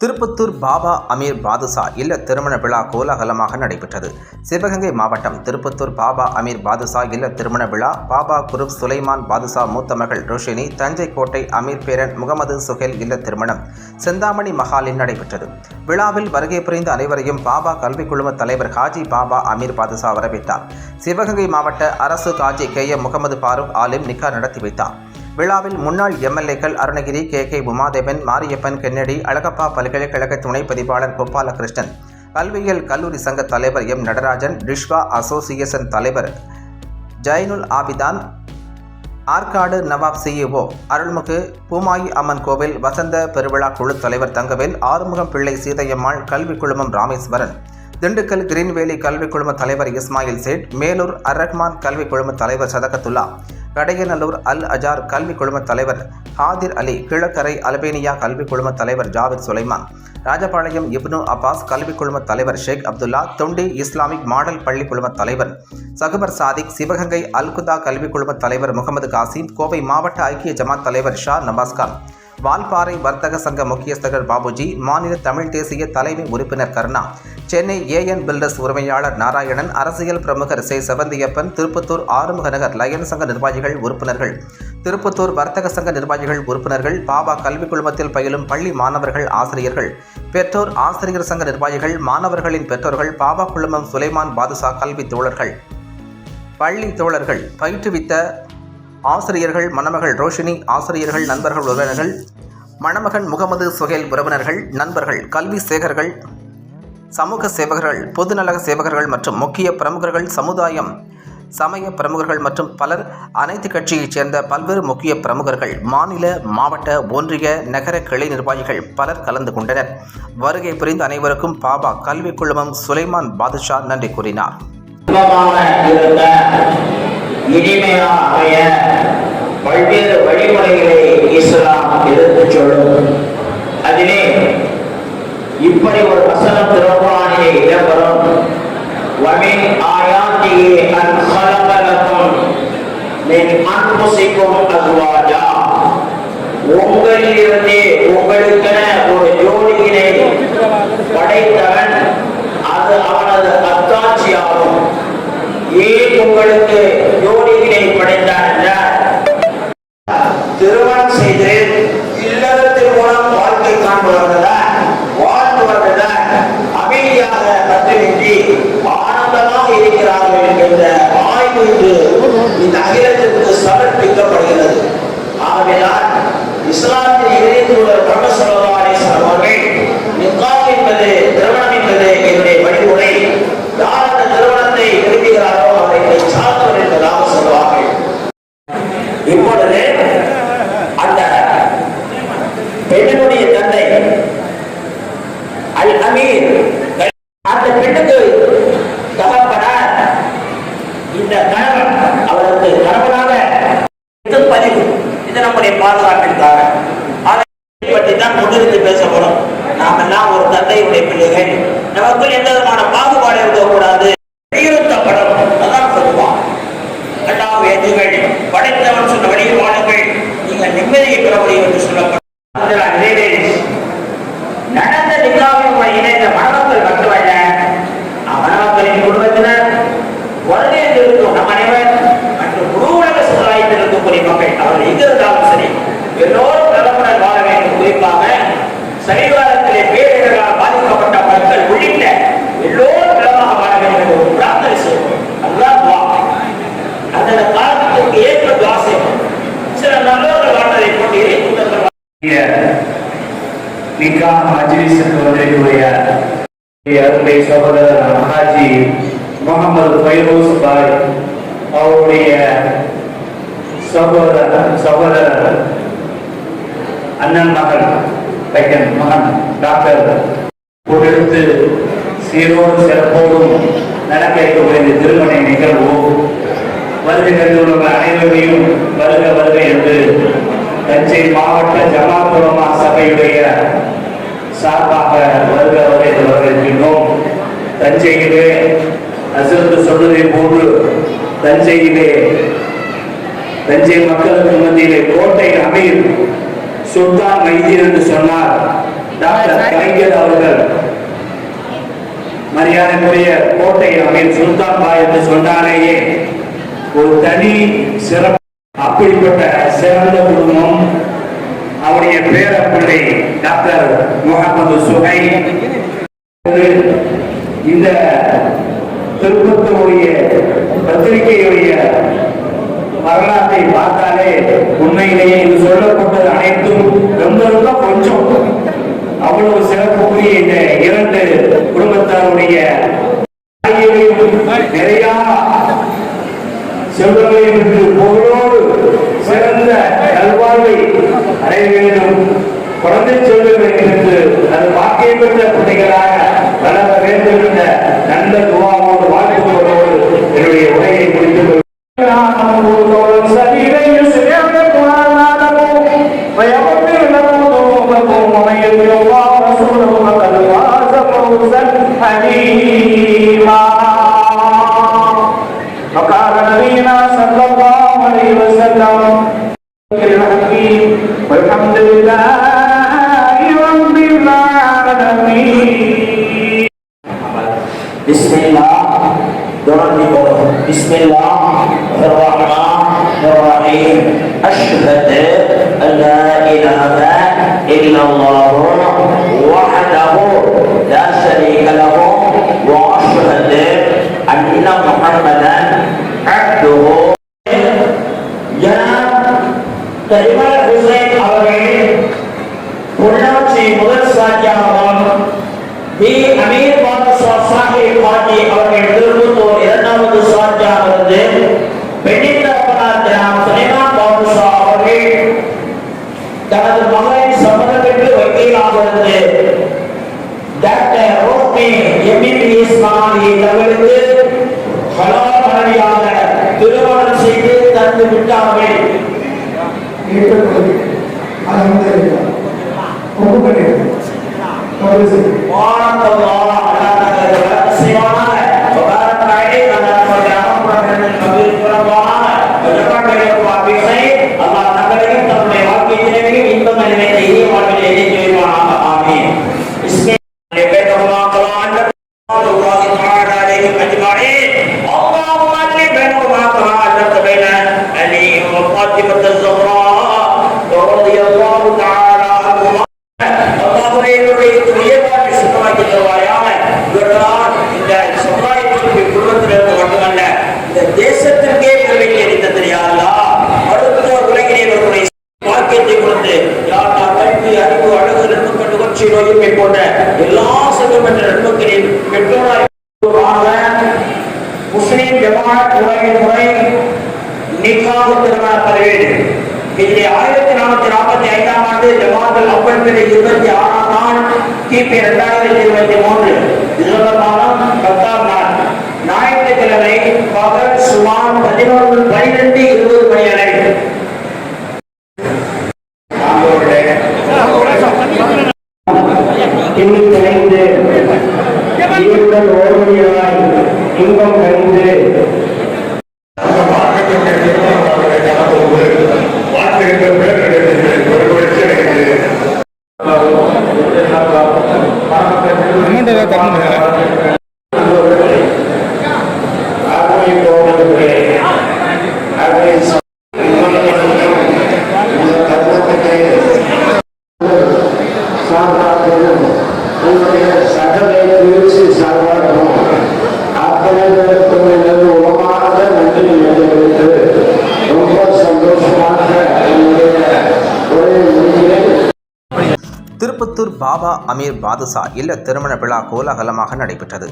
திருப்பத்தூர் பாபா அமீர் பாதுஷா இல்ல திருமண விழா கோலாகலமாக நடைபெற்றது. சிவகங்கை மாவட்டம் திருப்பத்தூர் பாபா அமீர் பாதுஷா இல்ல திருமண விழா பாபா குரூப் சுலைமான் பாதுஷா மூத்த மகள் ரோஷினி தஞ்சை கோட்டை அமீர் பேரன் முகமது சுஹேல் இல்ல திருமணம் செந்தாமணி மஹாலில் நடைபெற்றது. விழாவில் வருகை புரிந்த அனைவரையும் பாபா கல்விக் குழும தலைவர் ஹாஜி பாபா அமீர் பாதுஷா வரவேற்றார். சிவகங்கை மாவட்ட அரசு காஜி KM முகமது ஃபாரூக் ஆலிம் நிக்கா நடத்தி வைத்தார். விழாவில் முன்னாள் MLAக்கள் அருணகிரி, KK உமாதேவன், மாரியப்பன், கென்னடி, அழகப்பா பல்கலைக்கழக துணை பதிவாளர் கோபாலகிருஷ்ணன், கல்வியியல் கல்லூரி சங்க தலைவர் M நடராஜன், டிஷ்வா அசோசியேஷன் தலைவர் ஜைனுல் ஆபிதான், ஆற்காடு நவாப் CEO அருள்முகு, பூமாயி அம்மன் கோவில் வசந்த பெருவிழா குழு தலைவர் தங்கவேல், ஆறுமுகம் பிள்ளை சீதையம்மாள், கல்வி குழுமம் ராமேஸ்வரன், திண்டுக்கல் கிரீன்வேலி கல்வி குழும தலைவர் இஸ்மாயில் சேட், மேலூர் அர்-ரஹ்மான் கல்வி குழும தலைவர் சதகத்துல்லா, கடையநல்லூர் அல் அஜார் கல்வி குழும தலைவர் ஹாதிர் அலி, கிழக்கரை அல்பேனியா கல்வி குழும தலைவர் ஜாவித் சுலைமான், ராஜபாளையம் இப்னு அப்பாஸ் கல்வி குழும தலைவர் ஷேக் அப்துல்லா, தொண்டி இஸ்லாமிக் மாடல் பள்ளி குழும தலைவர் சகுபர் சாதிக், சிவகங்கை அல்குதா கல்வி குழும தலைவர் முகமது காசிம், கோவை மாவட்ட ஐக்கிய ஜமாத் தலைவர் ஷா நவாஸ்கான், வால்பாறை வர்த்தக சங்க முக்கியஸ்தர் பாபுஜி, மாநில தமிழ் தேசிய தலைமை உறுப்பினர் கருணா, சென்னை AN பில்டர்ஸ் உரிமையாளர் நாராயணன், அரசியல் பிரமுகர் செவந்தியப்பன், திருப்பத்தூர் ஆறுமுக நகர் லயன் சங்க நிர்வாகிகள் உறுப்பினர்கள், திருப்பத்தூர் வர்த்தக சங்க நிர்வாகிகள் உறுப்பினர்கள், பாபா கல்விக் குழுமத்தில் பயிலும் பள்ளி மாணவர்கள், ஆசிரியர்கள், பெற்றோர் ஆசிரியர் சங்க நிர்வாகிகள், மாணவர்களின் பெற்றோர்கள், பாபா குழுமம் சுலைமான் பாதுஷா கல்வி தோழர்கள், பள்ளி தோழர்கள், பயிற்றுவித்த ஆசிரியர்கள், மணமகள் ரோஷினி, ஆசிரியர்கள், நண்பர்கள், உறவினர்கள், மணமகன் முகமது சுஹேல், உறவினர்கள், நண்பர்கள், கல்வி சேகர்கள், சமூக சேவகர்கள், பொதுநல சேவகர்கள் மற்றும் முக்கிய பிரமுகர்கள், சமுதாயம், சமய பிரமுகர்கள் மற்றும் பலர், அனைத்து கட்சியைச் சேர்ந்த பல்வேறு முக்கிய பிரமுகர்கள், மாநில, மாவட்ட, ஒன்றிய, நகர கிளை நிர்வாகிகள் பலர் கலந்து கொண்டனர். வருகை புரிந்த அனைவருக்கும் பாபா கல்விக் குழுமம் சுலைமான் பாதுஷா நன்றி கூறினார். பல்வேறு வழிமுறைகளை இஸ்லாம் எடுத்துச் சொல்லும். அதிலே இப்படி ஒரு வசனம் திருக்குர்ஆனிலே இடம்பெறும். வமின் ஆயாத்திஹி அன் ഖலக லகும் மின் அன்ஃபுசிக்கும் அஸ்வாஜா, உங்களிலிருந்தே உங்களுக்கென ஒரு ஜோடியினை படைத்தவன், அது அவனது அத்தாட்சியாகும். ஏன் உங்களுக்கு ஜோடியினை படைத்தான் என்றால், திருமணம் செய்து இல்லறத்தின் மூலம் வாழ்க்கை காண்பவர்கள் வாழ்பவர்கள் அமைதியாக கற்றுவிட்டு ஆனந்தமாக இருக்கிறார்கள் என்ற ஆய்வு இந்த அகிலத்திற்கு சமர்ப்பிக்கப்படுகிறது. ஆகவேதான் இஸ்லாத்தின் இறுதி தூதர் முஹம்மது ஸல்லல்லாஹு அலைஹி வஸல்லம் அவர்கள் நிக்காஹ் என்பது, திருமணம் என்பது என்னுடைய வழிமுறை, யார் அந்த திருமணத்தை விரும்புகிறாரோ அவரை சார்ந்தவர் என்பதாக சொல்வார்கள். இப்பொழுது அந்த பெண்ணுடைய தந்தை அல் அமீர் அந்த பெண்ணுக்கு தகப்பனார், இந்த கணவன் அவருக்கு கணவனாக பதிவு, இது நம்முடைய பாதுகாப்பிற்காக அதை பற்றி தான் முன்னிறுத்தி பேசப்படும். நாம் எல்லாம் ஒரு தந்தையுடைய பிள்ளைகள், நமக்கு எந்த விதமான பாகுபாடு இருக்கக்கூடாது, வலியுறுத்தப்படும். அதான் சொல்லுவான், இரண்டாம் வேதுகள் படைத்தவன் சொன்ன வழியில் வாழுங்கள், நீங்கள் நிம்மதியை பெற முடியும் என்று சொல்லப்படும். நடந்த நிக்காஹில் இணைந்த மணமக்கள் மட்டுமல்ல, மணமக்களின் குடும்பத்தினர், உலகில் இருக்கும் நம் அனைவர் மற்றும் முழு உலக சமுதாயத்தில் இருக்கக்கூடிய மக்கள், அவர்கள் எங்க இருந்தாலும் சரி, எல்லோரும் நலமுடன் வாழ வேண்டும். குறிப்பாக சரிகாலத்திலே பேரிடர்களால் பாதிக்கப்பட்ட மக்கள் உள்ளிட்ட எல்லோரும் நலமாக வாழ வேண்டும் என்று ஒரு பிரார்த்தனை செய்வோம். அதுதான் துவா. அந்த காலத்துக்கு ஏற்ப துவா செய்வோம். சில நல்லவர்கள் வாழ்வதை போட்டு நிக்காஹ் மஜ்லிஸுக்கு வந்திருக்கக்கூடிய அருமை சகோதரர் ஹாஜி முகமது ஃபைரோஸ் பாய் அவருடைய சகோதரர் அண்ணன் மகன் பையன் மகன் டாக்டர் பொறுத்து சீரோடு சிறப்போடும் நடக்க இருக்கக்கூடிய திருமண நிகழ்வு வருகின்ற அனைவரையும் வருக வருக என்று தஞ்சை மாவட்ட ஜமாத் உலமா சபையுடைய சார்பாக வருக வருகை வரவேற்கின்றோம். தஞ்சையிலே அசர்ந்து சொன்னதை போன்று தஞ்சை மக்களுக்கு மத்தியிலே கோட்டை அமீர் சுல்தான் மைதீன் என்று சொன்னார். டாக்டர் கலைஞர் அவர்கள் மரியாதைக்குரிய கோட்டை அமீர் சுல்தான் பாய் என்று சொன்னாலேயே ஒரு தனி சிறப்பு. அப்படிப்பட்ட சிறந்த குடும்பம். அவருடைய பேரப்பிள்ளை டாக்டர் முகமது சுகை இந்த திருப்பத்தூருடைய பத்திரிகையுடைய வரலாற்றை பார்த்தாலே உண்மையிலேயே இது சொல்லப்பட்டது அனைத்தும் ரொம்ப ரொம்ப கொஞ்சம். அவ்வளவு சிறப்புக்குரிய இந்த இரண்டு குடும்பத்தாருடைய நிறைய செல்வங்களையும் புகழோடு சிறந்த நல்வாழ்வை அடைய வேண்டும். குழந்தை செல்வங்கள் என்று அது வாக்கை பெற்ற பிள்ளைகளாக வளர வேண்டும் என்ற நல்ல துவாவோடு வாழ்த்துக்களோடு என்னுடைய உரையை முடித்துக் கொள்கிறேன். والحمد لله رب العالمين. بسم الله بسم الله الرحمن الرحيم. أشهد أن لا إله إلا الله وحده لا شريك له وأشهد أن محمدا عبده. கரிமல் ஹுசைன் அவர்கள் பொள்ளாச்சி முதல் சாட்சியாகவும் பி அமீர் பாதுஷா சாஹிப் பாட்டி அவர்கள் திருப்பத்தூர் இரண்டாவது சாட்சியாக இருந்து பெண்ணின் சுலைமான் பாதுஷா அவர்கள் தனது மகளின் சம்மதம் பெற்று வக்கீலாக இருந்து டாக்டர் ரோஹ்மி எம்பிபிஎஸ் மாணவி அவர்களுக்கு ஹலால் மனைவியாக திருமணம் செய்து தந்து விட்டார்கள். தேசத்திற்கே பெருமை அளித்தது யாரா அடுத்த உலகிலே வாக்கியத்தை கொடுத்து யாரா கல்வி அறிவு அழகு நட்புகள் நிகழ்ச்சி நோய்மை போன்ற எல்லா செல்வமற்ற நட்புகளில் பெற்றோராக முஸ்லிம் ஜமாத் உலகின் முறை நிக்காஹ் திருமண பதிவேடு இதிலே 1445 ஆண்டு ஜமாத்துல் அவ்வல் பிறை 26ஆம் நாள் கிபி 2023 டிசம்பர் மாதம் 10ஆம் நாள் ஞாயிற்றுக்கிழமை பகல் சுமார் 11:12-20 மணி அளவில் இன்பம் கழிந்து திருப்பத்தூர் பாபா அமீர் பாதுஷா இல்ல திருமண விழா கோலாகலமாக நடைபெற்றது.